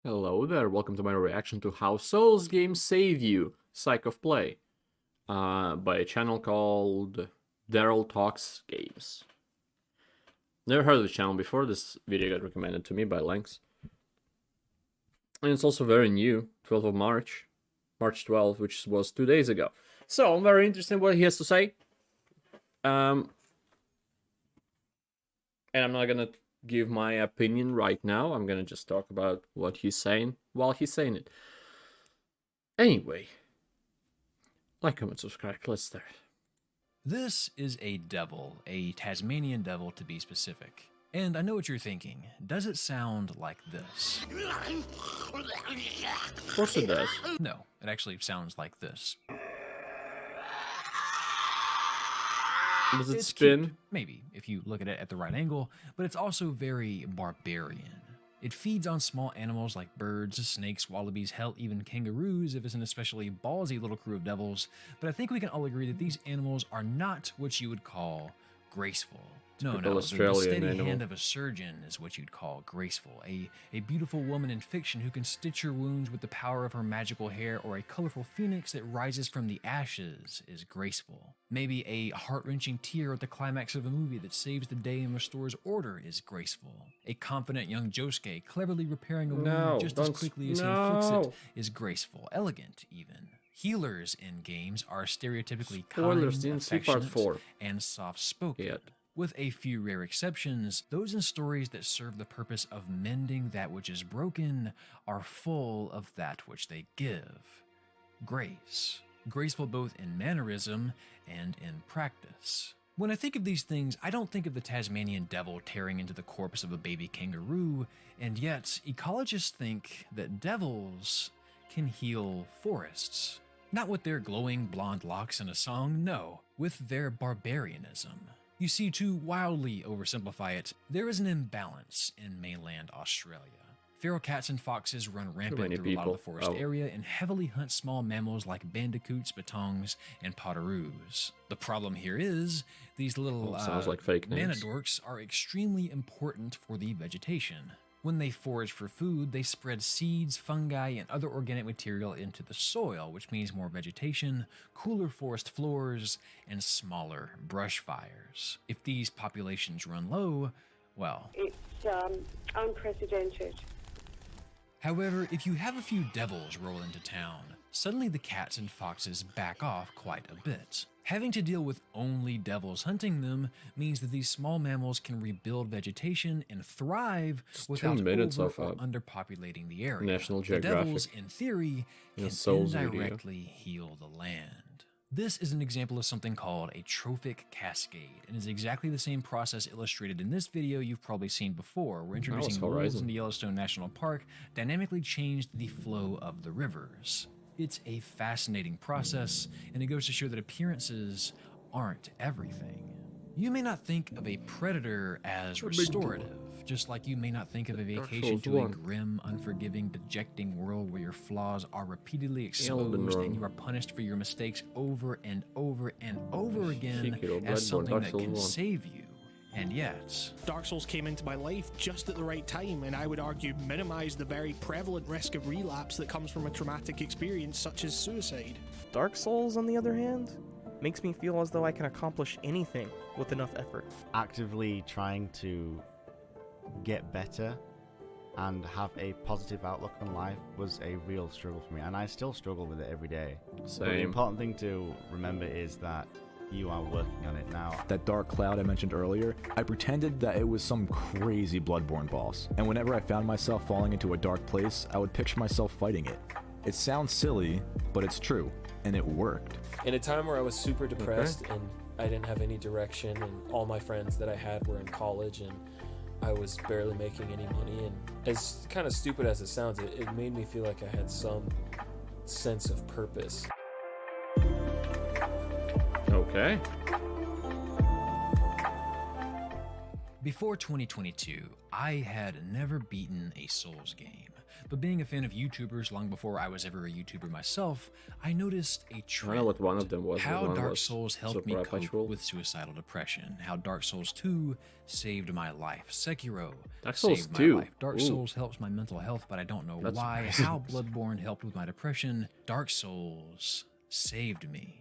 Hello there, welcome to my reaction to How Souls Games Save You, Psych of Play, by a channel called Daryl Talks Games. Never heard of the channel before. This video got recommended to me by Lynx. And it's also very new, 12th of March, March 12th, which was 2 days ago. So, I'm very interested in what he has to say. And I'm not gonna give my opinion right now. I'm gonna just talk about what he's saying while he's saying it. Anyway, like, comment, subscribe. Let's start. This is a devil, a Tasmanian devil to be specific. And I know what you're thinking. Does it sound like this? Of course it does. No, it actually sounds like this. Does it It's spin? cute, maybe, if you look at it at the right angle, but it's also very barbarian. It feeds on small animals like birds, snakes, wallabies, hell, even kangaroos if it's an especially ballsy little crew of devils, but I think we can all agree that these animals are not what you would call graceful. No, the steady hand of a surgeon is what you'd call graceful. A beautiful woman in fiction who can stitch your wounds with the power of her magical hair, or a colorful phoenix that rises from the ashes is graceful. Maybe a heart-wrenching tear at the climax of a movie that saves the day and restores order is graceful. A confident young Josuke cleverly repairing a wound just as quickly as he inflicts it is graceful, elegant even. Healers in games are stereotypically kind, affectionate, and soft-spoken. With a few rare exceptions, those in stories that serve the purpose of mending that which is broken are full of that which they give. Grace. Graceful both in mannerism and in practice. When I think of these things, I don't think of the Tasmanian devil tearing into the corpse of a baby kangaroo, and yet ecologists think that devils can heal forests. Not with their glowing blonde locks and a song, no, with their barbarianism. You see, to wildly oversimplify it, there is an imbalance in mainland Australia. Feral cats and foxes run rampant through a lot of the forest area and heavily hunt small mammals like bandicoots, batongs, and potoroos. The problem here is, these little manadorks are extremely important for the vegetation. When they forage for food, they spread seeds, fungi, and other organic material into the soil, which means more vegetation, cooler forest floors, and smaller brush fires. If these populations run low, well, it's unprecedented. However, if you have a few devils roll into town, suddenly the cats and foxes back off quite a bit. Having to deal with only devils hunting them means that these small mammals can rebuild vegetation and thrive without underpopulating the area. National the Geographic. devils, in theory, can indirectly heal the land. This is an example of something called a trophic cascade, and is exactly the same process illustrated in this video you've probably seen before, where introducing wolves into Yellowstone National Park dynamically changed the flow of the rivers. It's a fascinating process, and it goes to show that appearances aren't everything. You may not think of a predator as restorative, just like you may not think of a vacation to a grim, unforgiving, dejecting world where your flaws are repeatedly exposed and you are punished for your mistakes over and over and over again as something that can save you. And yet, Dark Souls came into my life just at the right time, and I would argue minimized the very prevalent risk of relapse that comes from a traumatic experience such as suicide. Dark Souls, on the other hand, makes me feel as though I can accomplish anything with enough effort. Actively trying to get better and have a positive outlook on life was a real struggle for me, and I still struggle with it every day. Same. But the important thing to remember is that you are working on it now. That dark cloud I mentioned earlier, I pretended that it was some crazy Bloodborne boss, and whenever I found myself falling into a dark place, I would picture myself fighting it. It sounds silly, but it's true, and it worked. In a time where I was super depressed and I didn't have any direction, and all my friends that I had were in college, and I was barely making any money, and as kind of stupid as it sounds, it made me feel like I had some sense of purpose. Okay. Before 2022, I had never beaten a Souls game, but being a fan of YouTubers long before I was ever a YouTuber myself, I noticed a I trend. don't know what one of them was. How one Dark was Souls helped me Super cope Perpetual. with suicidal depression. How Dark Souls 2 saved my life. Sekiro Dark Souls saved 2. my life. Dark Ooh. Souls helps my mental health, but I don't know That's why. surprising. How Bloodborne helped with my depression. Dark Souls saved me.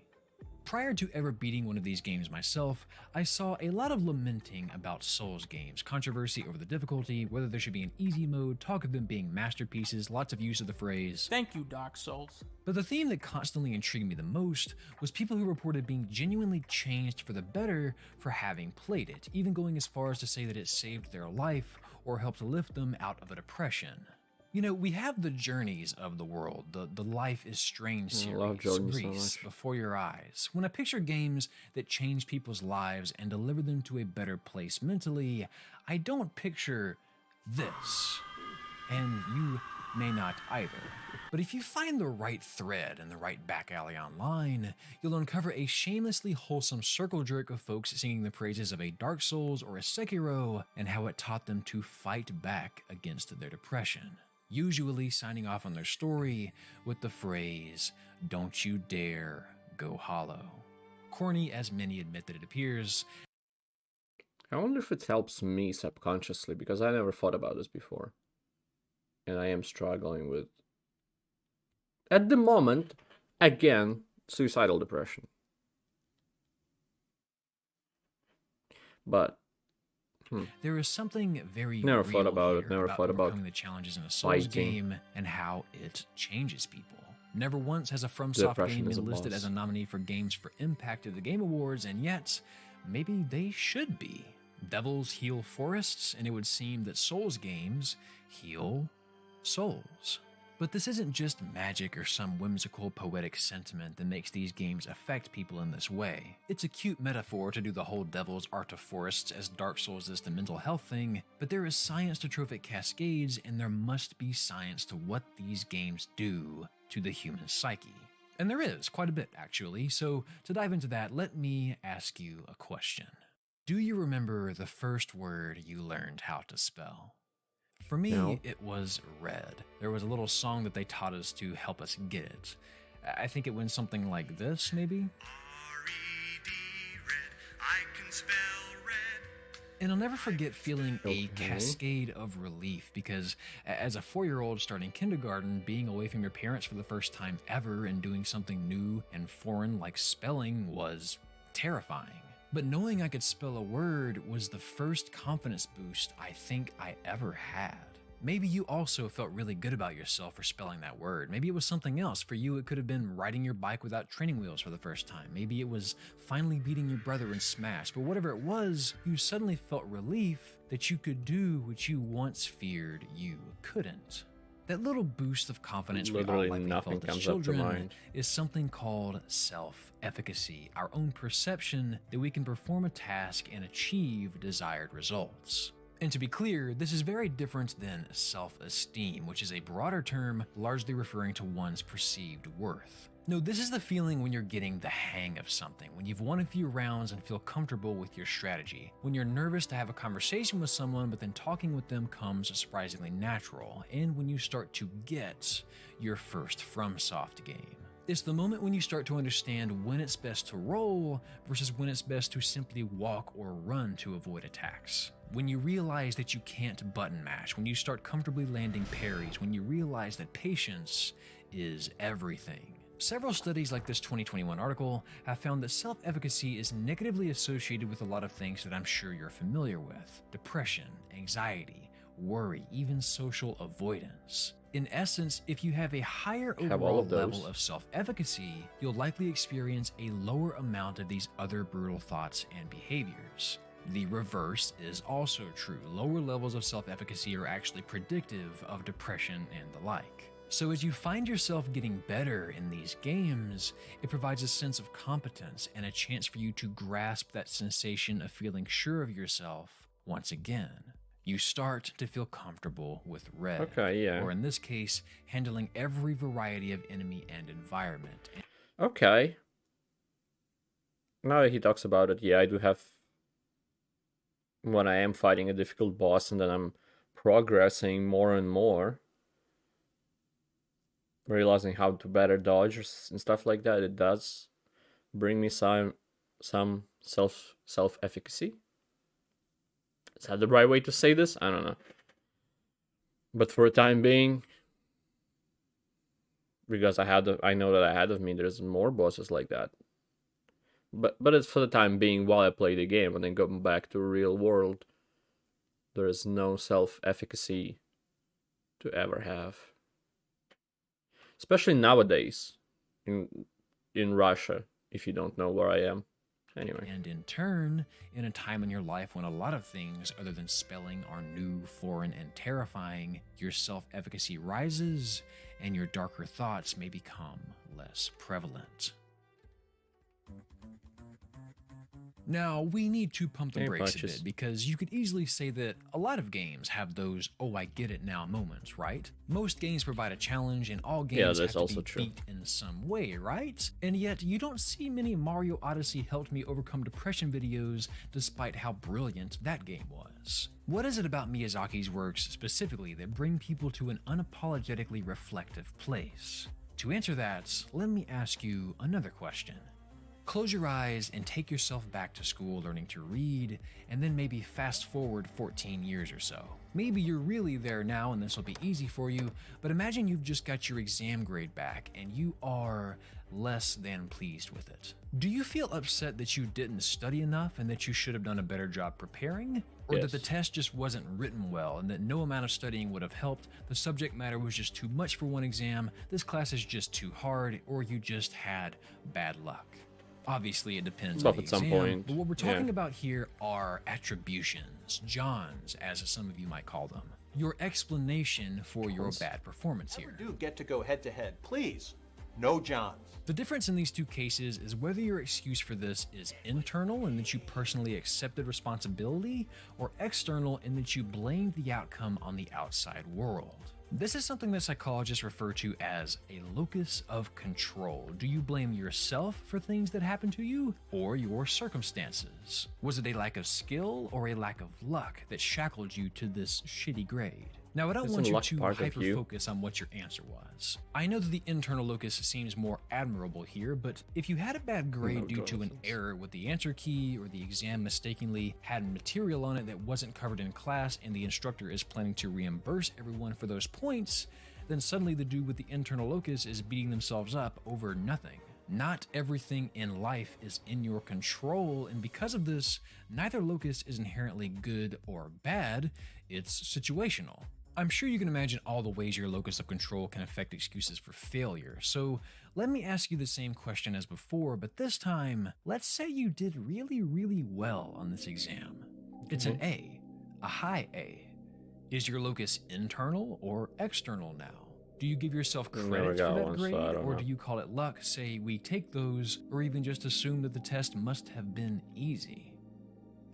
Prior to ever beating one of these games myself, I saw a lot of lamenting about Souls games, controversy over the difficulty, whether there should be an easy mode, talk of them being masterpieces, lots of use of the phrase. Thank you, Dark Souls. But the theme that constantly intrigued me the most was people who reported being genuinely changed for the better for having played it, even going as far as to say that it saved their life or helped lift them out of a depression. You know, we have the journeys of the world, the Life is Strange I love series, journeys so Grease, much. Before Your Eyes. When I picture games that change people's lives and deliver them to a better place mentally, I don't picture this. And you may not either. But if you find the right thread and the right back alley online, you'll uncover a shamelessly wholesome circle jerk of folks singing the praises of a Dark Souls or a Sekiro and how it taught them to fight back against their depression. Usually signing off on their story with the phrase, "Don't you dare go hollow." Corny as many admit that it appears, I wonder if it helps me subconsciously, because I never thought about this before. And I am struggling with, at the moment, again, suicidal depression. But there is something very Never real thought about it, here never thought about overcoming the challenges in a Souls fighting. game and how it changes people. Never once has a FromSoft Depression game is a been listed boss. as a nominee for Games for Impact at the Game Awards, and yet, maybe they should be. Devils heal forests, and it would seem that Souls games heal souls. But this isn't just magic or some whimsical poetic sentiment that makes these games affect people in this way. It's a cute metaphor to do the whole devil's art of forests as Dark Souls is the mental health thing, but there is science to trophic cascades, and there must be science to what these games do to the human psyche. And there is, quite a bit actually, so to dive into that, let me ask you a question. Do you remember the first word you learned how to spell? For me, No. it was red. There was a little song that they taught us to help us get it. I think it went something like this, maybe? R-E-D, red, I can spell red. And I'll never forget feeling a Okay. cascade of relief because as a 4-year-old starting kindergarten, being away from your parents for the first time ever and doing something new and foreign like spelling was terrifying. But knowing I could spell a word was the first confidence boost I think I ever had. Maybe you also felt really good about yourself for spelling that word. Maybe it was something else. For you, it could have been riding your bike without training wheels for the first time. Maybe it was finally beating your brother in Smash. But whatever it was, you suddenly felt relief that you could do what you once feared you couldn't. That little boost of confidence we all Literally likely nothing felt as comes up to children mind. is something called self-efficacy, our own perception that we can perform a task and achieve desired results. And to be clear, this is very different than self-esteem, which is a broader term largely referring to one's perceived worth. No, this is the feeling when you're getting the hang of something, when you've won a few rounds and feel comfortable with your strategy, when you're nervous to have a conversation with someone but then talking with them comes surprisingly natural, and when you start to get your first FromSoft game. It's the moment when you start to understand when it's best to roll versus when it's best to simply walk or run to avoid attacks. When you realize that you can't button mash, when you start comfortably landing parries, when you realize that patience is everything. Several studies like this 2021 article have found that self-efficacy is negatively associated with a lot of things that I'm sure you're familiar with. Depression, anxiety, worry, even social avoidance. In essence, if you have a higher Have all overall of those. level of self-efficacy, you'll likely experience a lower amount of these other brutal thoughts and behaviors. The reverse is also true. Lower levels of self-efficacy are actually predictive of depression and the like. So as you find yourself getting better in these games, it provides a sense of competence and a chance for you to grasp that sensation of feeling sure of yourself once again. You start to feel comfortable with red, Okay, yeah. or in this case, handling every variety of enemy and environment. Okay. Now that he talks about it, yeah, I do have, when I am fighting a difficult boss and then I'm progressing more and more, realizing how to better dodge and stuff like that, it does bring me some self-efficacy. Is that the right way to say this? I don't know. But for the time being, because I know that ahead of me there's more bosses like that. But it's for the time being while I play the game, and then going back to real world, there is no self-efficacy to ever have. Especially nowadays in Russia, if you don't know where I am. Anyway. And in turn, in a time in your life when a lot of things other than spelling are new, foreign, and terrifying, your self-efficacy rises and your darker thoughts may become less prevalent. Now, we need to pump the brakes a bit, because you could easily say that a lot of games have those "oh, I get it now" moments, right? Most games provide a challenge, and all games have to be beat in some way, right? And yet, you don't see many Mario Odyssey helped me overcome depression videos, despite how brilliant that game was. What is it about Miyazaki's works specifically that bring people to an unapologetically reflective place? To answer that, let me ask you another question. Close your eyes and take yourself back to school learning to read, and then maybe fast forward 14 years or so. Maybe you're really there now and this will be easy for you, but imagine you've just got your exam grade back and you are less than pleased with it. Do you feel upset that you didn't study enough and that you should have done a better job preparing? Or that the test just wasn't written well and that no amount of studying would have helped, the subject matter was just too much for one exam, this class is just too hard, or you just had bad luck? Obviously, it depends on the exam, but what we're talking about here are attributions, Johns, as some of you might call them. Your explanation for your bad performance here. Never do get to go head to head, please. No Johns. The difference in these two cases is whether your excuse for this is internal in that you personally accepted responsibility, or external in that you blamed the outcome on the outside world. This is something that psychologists refer to as a locus of control. Do you blame yourself for things that happen to you, or your circumstances? Was it a lack of skill or a lack of luck that shackled you to this shitty grade? Now, I don't want you to hyper-focus on what your answer was. I know that the internal locus seems more admirable here, but if you had a bad grade due to an error with the answer key, or the exam mistakenly had material on it that wasn't covered in class and the instructor is planning to reimburse everyone for those points, then suddenly the dude with the internal locus is beating themselves up over nothing. Not everything in life is in your control, and because of this, neither locus is inherently good or bad, it's situational. I'm sure you can imagine all the ways your locus of control can affect excuses for failure, so let me ask you the same question as before, but this time, let's say you did really well on this exam. It's an A, a high A. Is your locus internal or external now? Do you give yourself credit for that grade, or do you call it luck, say we take those, or even just assume that the test must have been easy?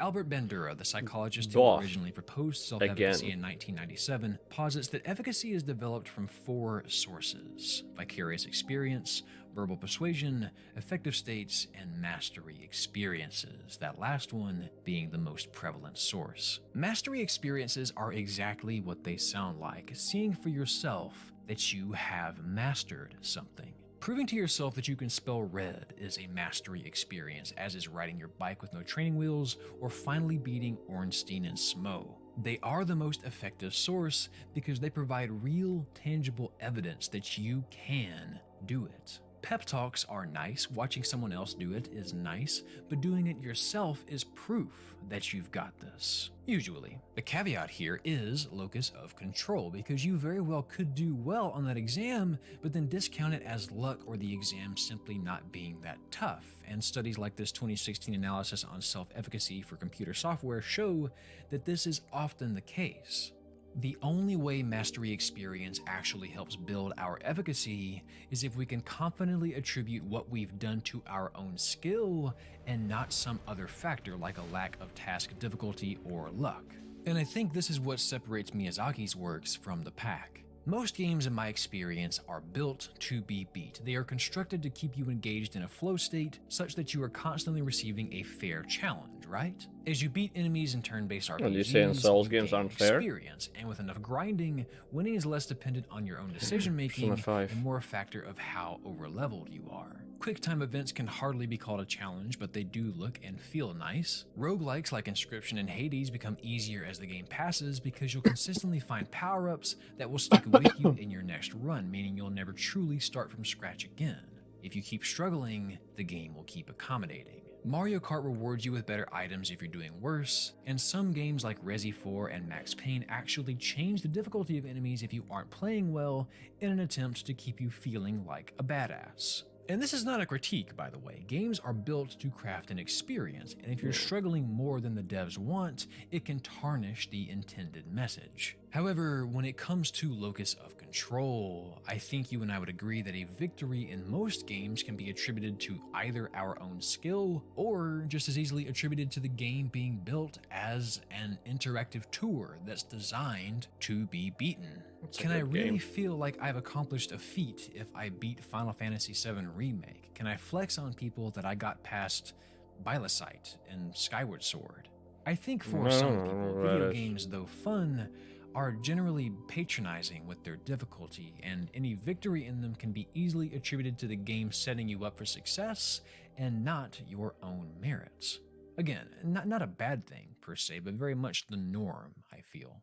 Albert Bandura, the psychologist who originally proposed self-efficacy in 1997, posits that efficacy is developed from 4 sources: vicarious experience, verbal persuasion, affective states, and mastery experiences, that last one being the most prevalent source. Mastery experiences are exactly what they sound like, seeing for yourself that you have mastered something. Proving to yourself that you can spell red is a mastery experience, as is riding your bike with no training wheels, or finally beating Ornstein and Smo. They are the most effective source because they provide real, tangible evidence that you can do it. Pep talks are nice, watching someone else do it is nice, but doing it yourself is proof that you've got this. Usually. The caveat here is locus of control, because you very well could do well on that exam, but then discount it as luck or the exam simply not being that tough. And studies like this 2016 analysis on self-efficacy for computer software show that this is often the case. The only way mastery experience actually helps build our efficacy is if we can confidently attribute what we've done to our own skill and not some other factor like a lack of task difficulty or luck. And I think this is what separates Miyazaki's works from the pack. Most games in my experience are built to be beat. They are constructed to keep you engaged in a flow state such that you are constantly receiving a fair challenge, right? As you beat enemies in turn-based RPGs, Well, you saying Souls you games gain aren't fair? experience, and with enough grinding, winning is less dependent on your own decision-making Persona 5. and more a factor of how over-leveled you are. Quick-time events can hardly be called a challenge, but they do look and feel nice. Roguelikes like Inscription and Hades become easier as the game passes because you'll consistently find power-ups that will stick with you in your next run, meaning you'll never truly start from scratch again. If you keep struggling, the game will keep accommodating. Mario Kart rewards you with better items if you're doing worse, and some games like Resi 4 and Max Payne actually change the difficulty of enemies if you aren't playing well in an attempt to keep you feeling like a badass. And this is not a critique, by the way. Games are built to craft an experience, and if you're struggling more than the devs want, it can tarnish the intended message. However, when it comes to locus of control, I think you and I would agree that a victory in most games can be attributed to either our own skill or just as easily attributed to the game being built as an interactive tour that's designed to be beaten. Can I really feel like I've accomplished a feat if I beat Final Fantasy VII Remake? Can I flex on people that I got past Bylosite and Skyward Sword? I think for some people, video games, though fun, are generally patronizing with their difficulty, and any victory in them can be easily attributed to the game setting you up for success and not your own merits. Again, not a bad thing per se, but very much the norm, I feel.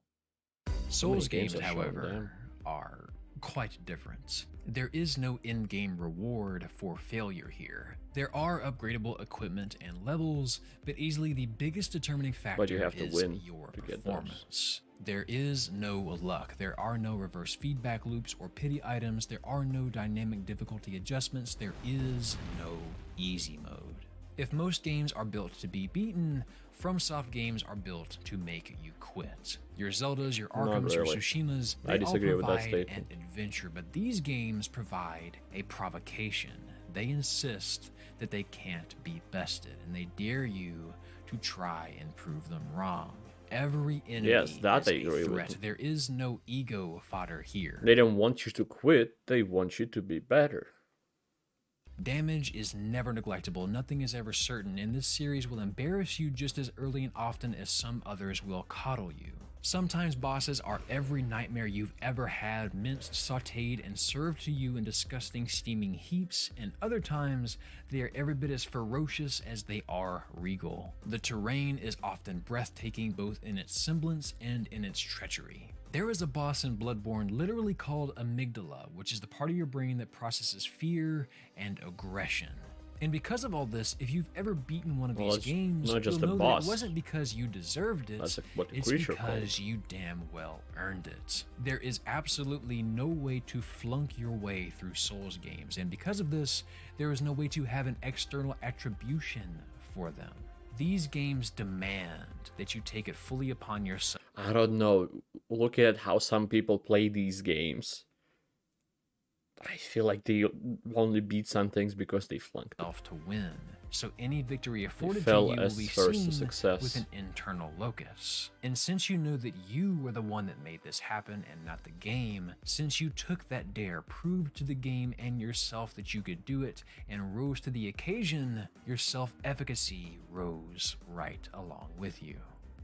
Souls games, however, are quite different. There is no in-game reward for failure here. There are upgradable equipment and levels, but easily the biggest determining factor is your performance. There is no luck, there are no reverse feedback loops or pity items, there are no dynamic difficulty adjustments, there is no easy mode. If most games are built to be beaten, FromSoft games are built to make you quit. Your Zeldas, your Arkhams, your Tsushimas, they all provide an adventure, but these games provide a provocation. They insist that they can't be bested, and they dare you to try and prove them wrong. Every enemy is a threat. There is no ego fodder here. They don't want you to quit, they want you to be better. Damage is never neglectable, nothing is ever certain, and this series will embarrass you just as early and often as some others will coddle you. Sometimes bosses are every nightmare you've ever had, minced, sauteed, and served to you in disgusting steaming heaps, and other times they are every bit as ferocious as they are regal. The terrain is often breathtaking both in its semblance and in its treachery. There is a boss in Bloodborne literally called amygdala, which is the part of your brain that processes fear and aggression. And because of all this, if you've ever beaten one of these games, you'll know that it wasn't because you deserved it, it's because you damn well earned it. There is absolutely no way to flunk your way through Souls games, and because of this, there is no way to have an external attribution for them. These games demand that you take it fully upon yourself. I don't know. Look at how some people play these games. I feel like they only beat some things because they flunked to win. So any victory afforded to you you will as be first seen success. with an internal locus. And since you know that you were the one that made this happen and not the game, since you took that dare, proved to the game and yourself that you could do it, and rose to the occasion, your self-efficacy rose right along with you.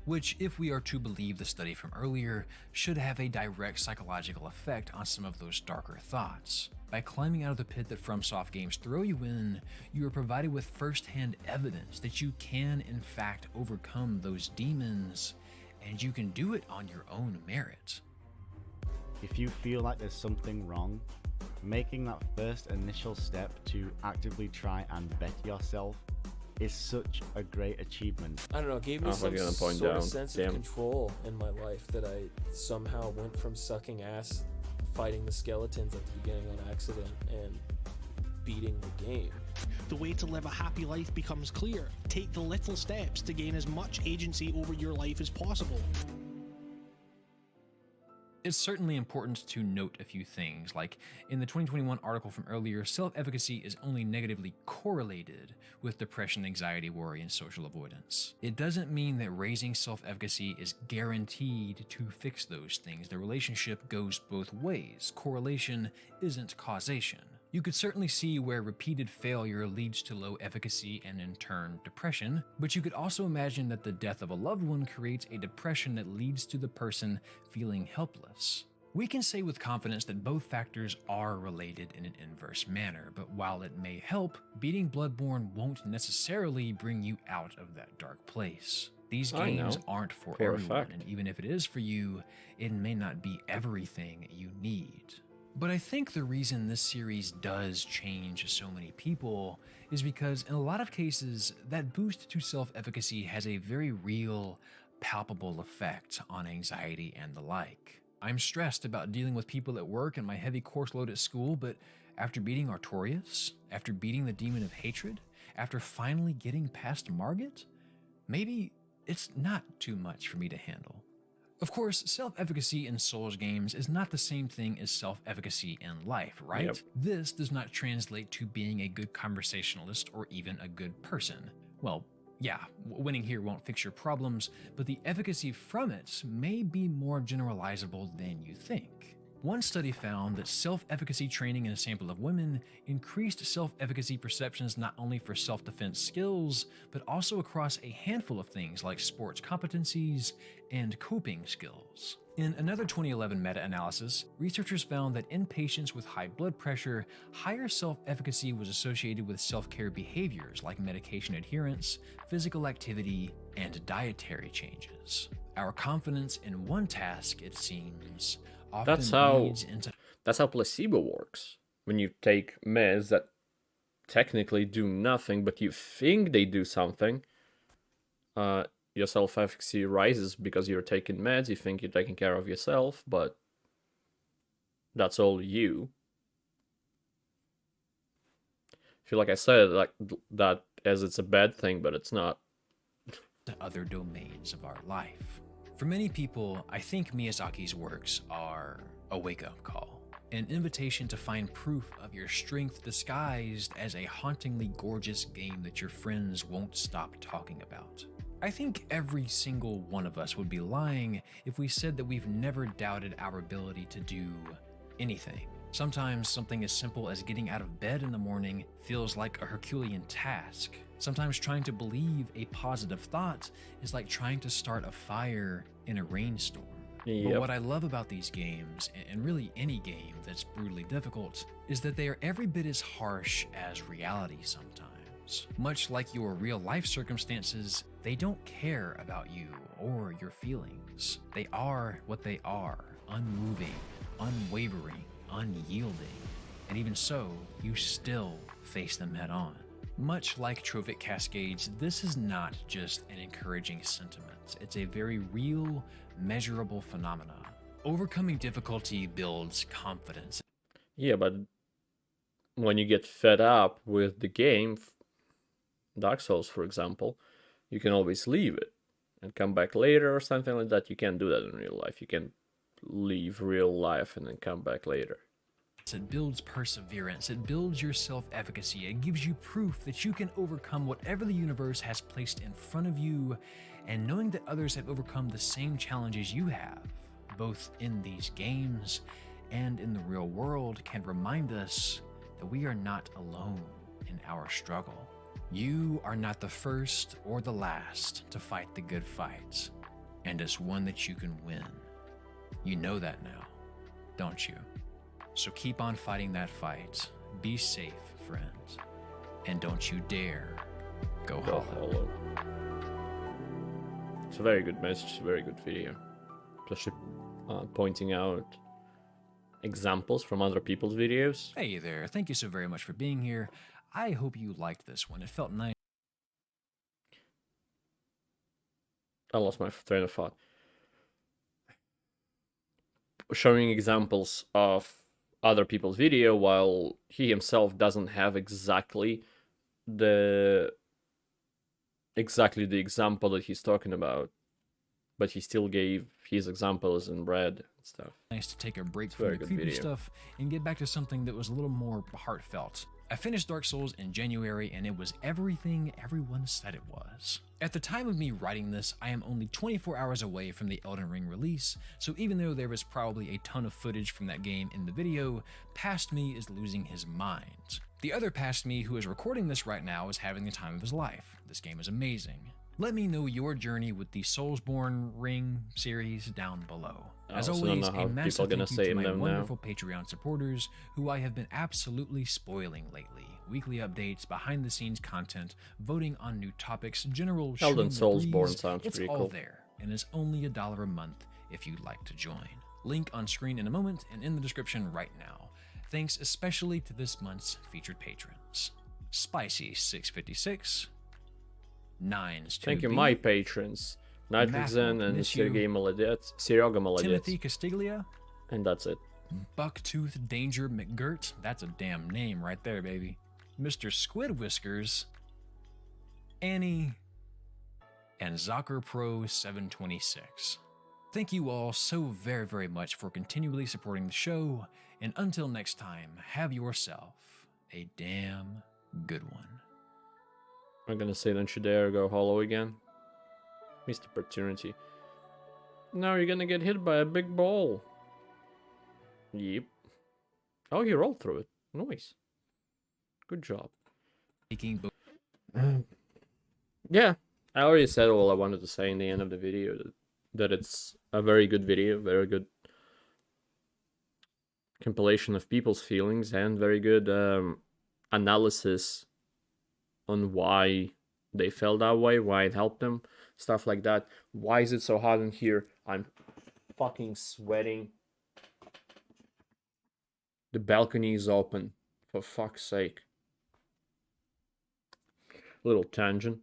Which, if we are to believe the study from earlier, should have a direct psychological effect on some of those darker thoughts. By climbing out of the pit that FromSoft games throw you in, you are provided with first-hand evidence that you can, in fact, overcome those demons, and you can do it on your own merit. If you feel like there's something wrong, making that first initial step to actively try and better yourself is such a great achievement. I don't know, it gave me some sort of sense of control in my life that I somehow went from sucking ass, fighting the skeletons at the beginning on accident, and beating the game. The way to live a happy life becomes clear. Take the little steps to gain as much agency over your life as possible. It's certainly important to note a few things, like in the 2021 article from earlier, self-efficacy is only negatively correlated with depression, anxiety, worry, and social avoidance. It doesn't mean that raising self-efficacy is guaranteed to fix those things. The relationship goes both ways. Correlation isn't causation. You could certainly see where repeated failure leads to low efficacy and in turn depression, but you could also imagine that the death of a loved one creates a depression that leads to the person feeling helpless. We can say with confidence that both factors are related in an inverse manner, but while it may help, beating Bloodborne won't necessarily bring you out of that dark place. These games aren't for everyone, and even if it is for you, it may not be everything you need. But I think the reason this series does change so many people is because in a lot of cases, that boost to self-efficacy has a very real, palpable effect on anxiety and the like. I'm stressed about dealing with people at work and my heavy course load at school, but after beating Artorias, after beating the Demon of Hatred, after finally getting past Margit, maybe it's not too much for me to handle. Of course, self-efficacy in Souls games is not the same thing as self-efficacy in life, right? Yep. This does not translate to being a good conversationalist or even a good person. Well, yeah, winning here won't fix your problems, but the efficacy from it may be more generalizable than you think. One study found that self-efficacy training in a sample of women increased self-efficacy perceptions not only for self-defense skills, but also across a handful of things like sports competencies and coping skills. In another 2011 meta-analysis, researchers found that in patients with high blood pressure, higher self-efficacy was associated with self-care behaviors like medication adherence, physical activity, and dietary changes. Our confidence in one task, it seems, often leads into... That's how placebo works. When you take meds that technically do nothing, but you think they do something, your self-efficacy rises because you're taking meds, you think you're taking care of yourself, but that's all you. I feel like I said like that as it's a bad thing, but it's not. To other domains of our life. For many people, I think Miyazaki's works are a wake-up call, an invitation to find proof of your strength disguised as a hauntingly gorgeous game that your friends won't stop talking about. I think every single one of us would be lying if we said that we've never doubted our ability to do anything. Sometimes something as simple as getting out of bed in the morning feels like a Herculean task. Sometimes trying to believe a positive thought is like trying to start a fire in a rainstorm. But what I love about these games, and really any game that's brutally difficult, is that they are every bit as harsh as reality sometimes. Much like your real life circumstances, they don't care about you or your feelings. They are what they are, unmoving, unwavering, unyielding, and even so, you still face them head on. Much like trophic cascades, this is not just an encouraging sentiment. It's a very real, measurable phenomena. Overcoming difficulty builds confidence. Yeah, but when you get fed up with the game, Dark Souls, for example, you can always leave it and come back later or something like that. You can't do that in real life. You can leave real life and then come back later. It builds perseverance, it builds your self-efficacy, it gives you proof that you can overcome whatever the universe has placed in front of you, and knowing that others have overcome the same challenges you have, both in these games and in the real world, can remind us that we are not alone in our struggle. You are not the first or the last to fight the good fight, and it's one that you can win. You know that now, don't you? So keep on fighting that fight. Be safe, friends. And don't you dare go hollow. It's a very good message, a very good video. Especially pointing out examples from other people's videos. Hey there, thank you so very much for being here. I hope you liked this one. It felt nice. I lost my train of thought. Showing examples of other people's video while he himself doesn't have exactly the example that he's talking about, but he still gave his examples in red and stuff. Nice to take a break from the creepy stuff and get back to something that was a little more heartfelt. I finished Dark Souls in January and it was everything everyone said it was. At the time of me writing this, I am only 24 hours away from the Elden Ring release, so even though there is probably a ton of footage from that game in the video, past me is losing his mind. The other past me who is recording this right now is having the time of his life. This game is amazing. Let me know your journey with the Soulsborne Ring series down below. As always, a massive thank you to my wonderful Patreon supporters, who I have been absolutely spoiling lately. Weekly updates, behind-the-scenes content, voting on new topics, general Elden Soulsborne sounds it's pretty all cool. there, and it's only $1 a month if you'd like to join. Link on screen in a moment and in the description right now. Thanks especially to this month's featured patrons. Spicy656, Nines. Thank you, my patrons. Nitrogen and Serega Molodets. Timothy Castiglia. And that's it. Bucktooth Danger McGirt. That's a damn name right there, baby. Mr. Squid Whiskers. Annie. And Zocker Pro 726. Thank you all so very, very much for continually supporting the show. And until next time, have yourself a damn good one. I'm gonna say, don't you dare go hollow again. Missed opportunity. Now you're gonna get hit by a big ball. Yep. Oh, he rolled through it. Nice. Good job. Yeah, I already said all I wanted to say in the end of the video. That it's a very good video, very good compilation of people's feelings, and very good analysis on why they felt that way, why it helped them, stuff like that. Why is it so hot in here? I'm fucking sweating. The balcony is open, for fuck's sake. Little tangent.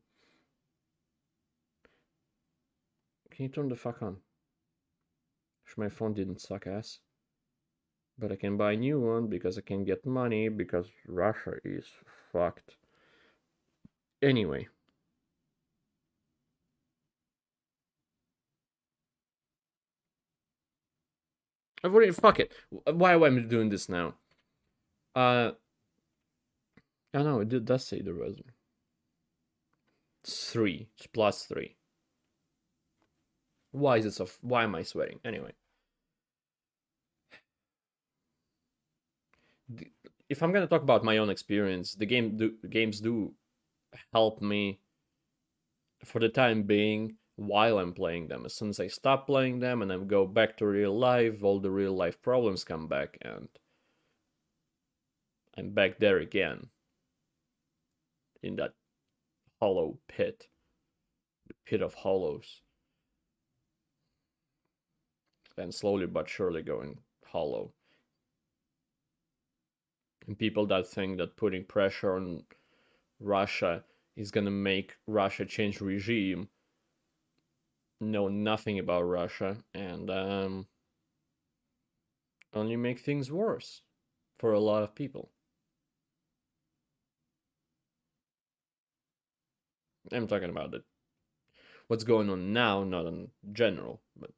Can you turn the fuck on? Wish my phone didn't suck ass. But I can buy a new one because I can get money because Russia is fucked. Anyway. I've already, fuck it. Why am I doing this now? I know, it does say the resume. It's 3. It's +3. Why is it so... Why am I sweating? Anyway. If I'm gonna talk about my own experience, the games do help me for the time being while I'm playing them. As soon as I stop playing them and I go back to real life, all the real life problems come back and I'm back there again. In that hollow pit. The pit of hollows. And slowly but surely going hollow. And people that think that putting pressure on Russia is gonna make Russia change regime know nothing about Russia and only make things worse for a lot of people. I'm talking about it. What's going on now, not in general, but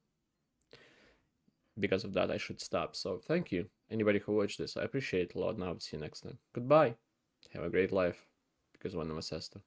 because of that I should stop. So thank you, anybody who watched this. I appreciate it a lot. Now see you next time. Goodbye. Have a great life, because one of us has to.